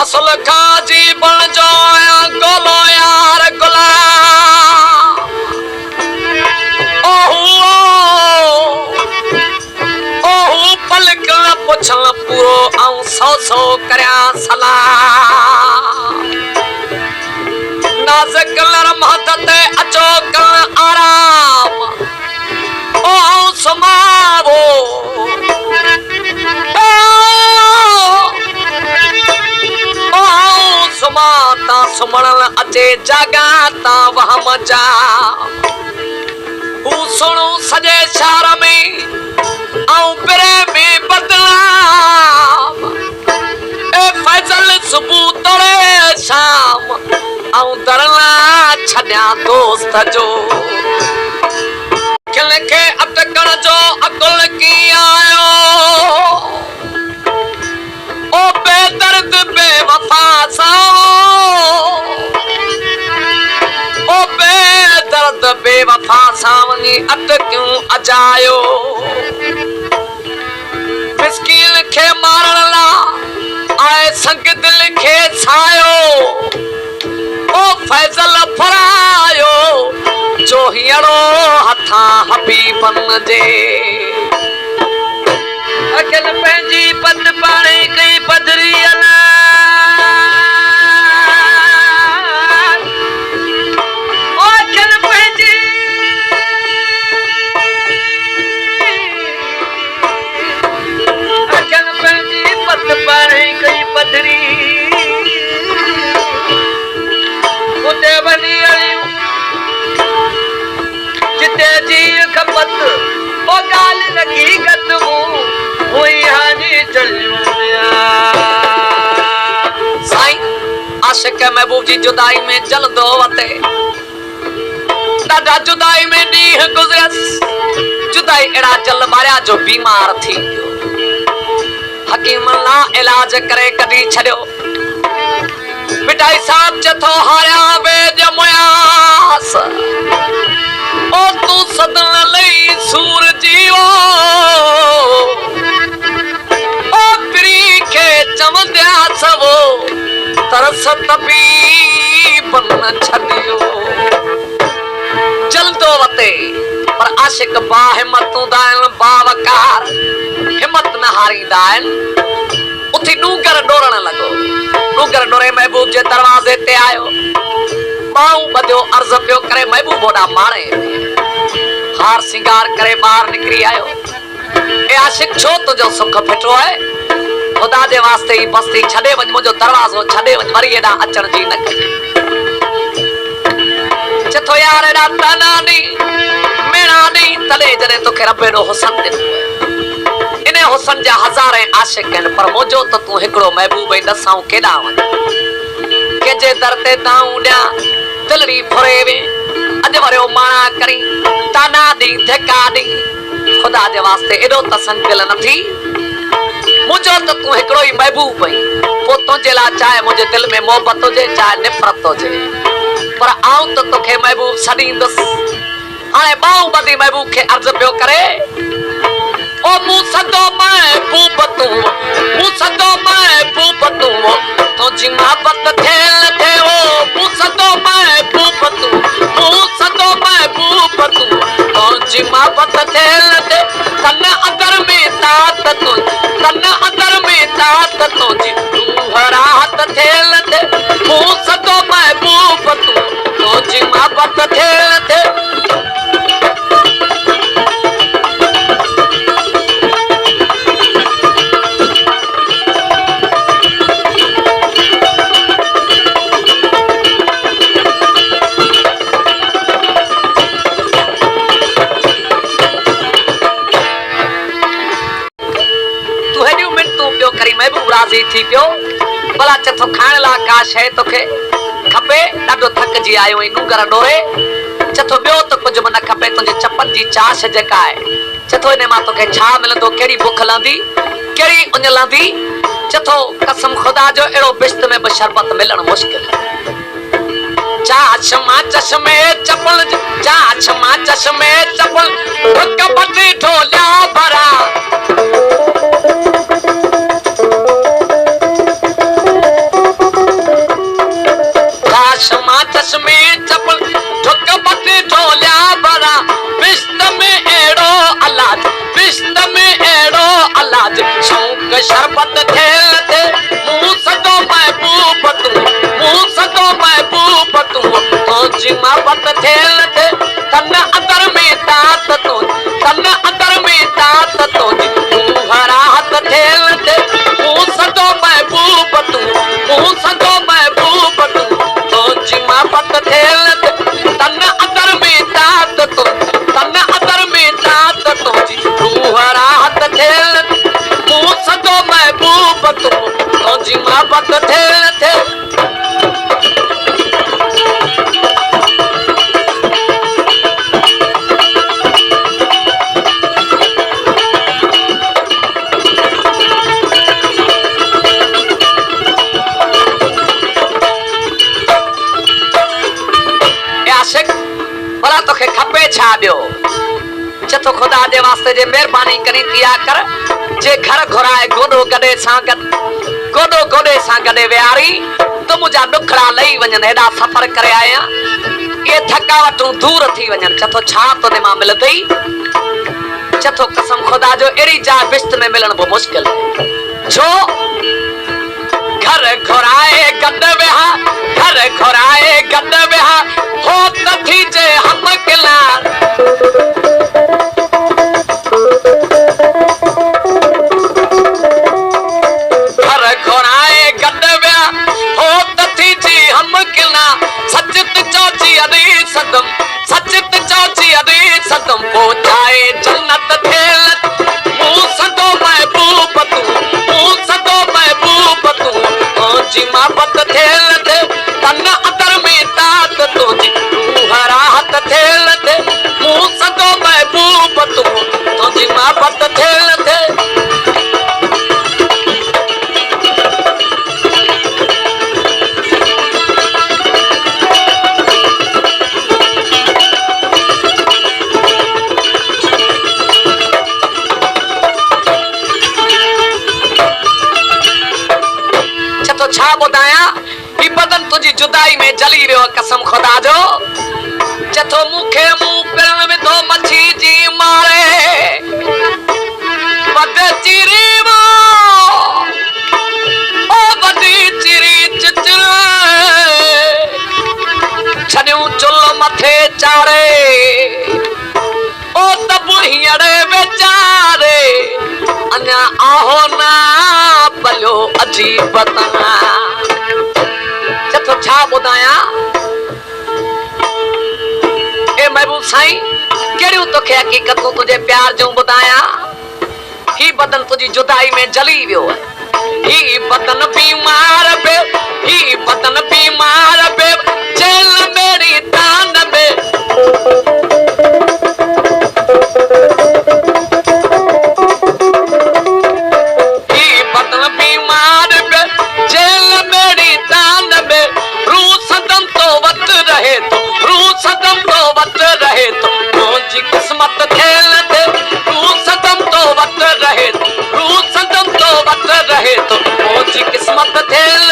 असल काजी बन जाया गोलो यार गुलाम ओहू पलक पुछल पूरो आऊं सौ करया सलाम नाज़क नरमत ते अचो कल आराम ओ समावो सुमाता सुमणल अचे जगाता वहम जा हू सुणू सजे शहर में आऊं पिरे में बदलाम ए फैजल सुबह तोरे शाम आऊं दरला छड्या दोस्त जो किल के अटकण जो अकुल की आयो ओ बेदर्द बेवफा साओ ओ बेदर्द बेवफा सावनी अटक्यूं अजायो मिस्कीन खे मारण ला आए संग दिल खे छायो ओ फैजल फरायो जो हियड़ो हथा हबीबन जे अकल पंहिंजी पत पाणे कई पधरी अला ओ अकल पंहिंजी पत पाणे कई पधरी उते वञी अड़ियूं जिते जी खपत ओ ॻाल्हि लॻी गतमूं साईं आशिक महबूब जी जुदाई में जलदो वते ॾाढा जुदाई में ॾींहं गुज़रियस जुदाई अहिड़ा जल मारिया जो बीमार थी वियो हकीम ला इलाज करे कढी छॾियो मिठाई साहब चथो हारिया वेद मुयास ओ तू सदन लई सूर जीवो चमंदिया सबो तरस तपी बन छदियो जल्दो वते पर आशिक बा हिम्मतू दान बावकार हिम्मत न हारी दान उठी डूगर डोरण लगो डूगर डोरे महबूब जे दरवाजे ते आयो बाऊ बदियो अर्ज पियो करे महबूब ओडा माणे हार सिंगार करे बाहर निकरी आयो ए आशिक छो तुझो सुख फिटो है खुदा दे वास्ते ही बस्ती छडे वञ मुंहिंजो दरवाज़ो छडे वञ वरी एॾा अचण जी न कजे चथो यार एॾा ताना ॾी मेणा ॾी तॾहिं जॾहिं तोखे रब एॾो हुसन ॾिनो इन हुसन जा हज़ारे आशिक आहिनि पर मुंहिंजो त तूं हिकिड़ो महबूब ई ॾसाऊं केॾा वञ कंहिंजे दर ते दाऊं ॾियां दिलड़ी फुरे वे अॼु वरियो माणा करी ताना ॾी धिका ॾी खुदा जे वास्ते एॾो तसंग दिल न थी मुझो तो तू हिकड़ो ही महबूब है पो तुझे ला चाहे मुझे दिल में मोहब्बत हो जाए चाहे नफरत हो जाए पर आऊं तो तोखे महबूब सदींदस हाणे बाऊ बदी महबूब के अर्ज पियो करे ओ मु सदो महबूब तू तुझी मोहब्बत थेल थे ओ मु सदो महबूब तू तुझी मोहब्बत थेल थे तन अदर में तात तुझी रूहरात थेल थे मु सदो महबूब तू तुझी मोहब्बत थेल थे राजी थी पियो भला चथो खाइण ला का शइ तोखे खपे ॾाढो थकजी आयो ऐं डूंगर डोरे चथो ॿियो त कुझु बि न खपे तुंहिंजे चपन जी चाश जेका आहे चथो इन मां तोखे छा मिलंदो कहिड़ी बुख लहंदी कहिड़ी उञ लहंदी चथो कसम खुदा जो अहिड़ो बिश्त में बि शरबत मिलणु मुश्किल चाश मां चश्मे चपल चाश मां चश्मे चपल ढोलिया शरबत ठेल थे मुंह सदो महबूब तू मुंह सदो महबूब तू तो जिमा बत ठेल थे तन अदर में तात तो तन अदर में तात तो तू हरा हाथ ठेल थे मुंह सदो महबूब तू मुंह सदो महबूब तू तो जिमा बत ठेल थे तन अदर में तात तो तन अदर में तात तो तू हरा हाथ ठेल मुंह सदो महबूब तू तो जिमा बत ठेल थे भला तोखे खपे छा ॿियो चथो खुदा जे वास्ते जे महिरबानी करी तिया कर जे घर घुराए गोॾो गॾे सां गॾे विहारी तो मुंहिंजा ॾुखड़ा लही वञनि हेॾा सफ़र करे आया इहे थकावटूं दूर थी वञनि चथो छा तोने मां मिलंदई चथो कसम खुदा जो अहिड़ी जाइ बिश्त में मिलण बि मुश्किल छो घर घुराए गॾ विहा घर घुराए गॾ विहा हो त थी जे हम किला घर घुराए गॾ विहा हो त थी जी हम किला सचित चौची अरे सदम सचित चौची अरे सदम पहुंचाए जन्नत ठेल मुंह सदो महबूब तू मुंह सदो महबूब तू जिमा बत ठेल थे तन अदर में तात तो तू हरा हाथ ठेल थे मुंह सदो महबूब तू तो जिमा बत ठेल थे तो छा ॿुधाया ही बदन तुझी जुदाई में जली वियो कसम खुदा जो चथो मूंखे मुंह पिण विधो मच्छी जी मारे बद चिरी वो ओ बदी चिरी चिचर छॾियूं चुल मथे चाड़े ओ तब हींअर वेचारे अञा आहो ना पलियो अजीब तना चथो छा ॿुधाया ए महबूब साईं कहिड़ियूं तोखे हक़ीक़तूं तुंहिंजे प्यार जूं ॿुधाया ही बदन तुंहिंजी जुदाई में जली वियो आहे ही बदन बीमार पे ही बदन बीमार पे जेल मेरी तान में किस्मत खेल थे तू सदम तो वत रहे तू सदम तो वत रहे तो मुझी किस्मत खेल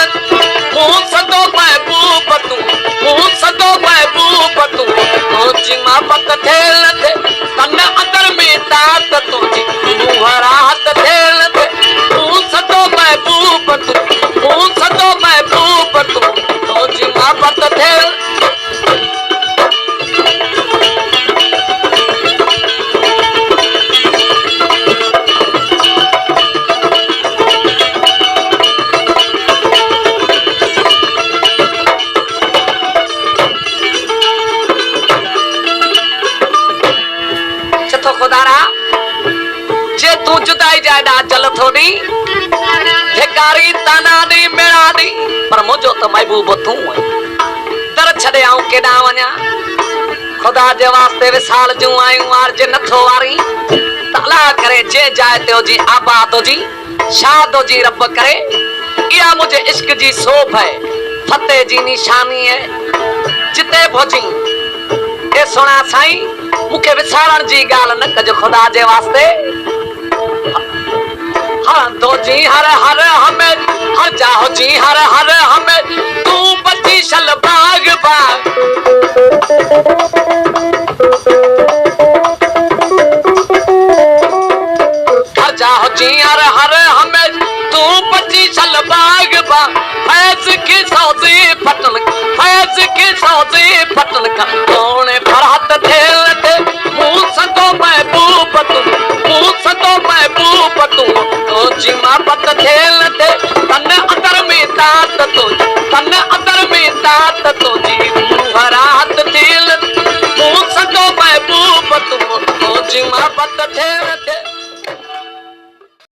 मुंह सदो महबूब तू मुंह सदो महबूब तू मुझी मोहब्बत खेल थे तन अदर में तात तुझी तू हरात खेल थे तू सदो महबूब तू तू सदो महबूब तू मुझी मोहब्बत खेल जल थोड़ी ठिकारी ताना दी मेरा दी पर मुझो तो महबूब तू है दर छड़े आऊं केडा वणा खुदा जे वास्ते विसाल जूं आयूं आरज नथो वारी ताला करे जे जाए ते जी आबाद जी शाद जी रब करे या मुझे इश्क जी सोभ है फतेह जी निशानी है जिते भोजी ए सुना साईं मुखे विसारण जी गाल न कजो खुदा जे वास्ते हाँ दो जी हर हर हमें हर जाओ जी हर हर हमें तू बची शलबा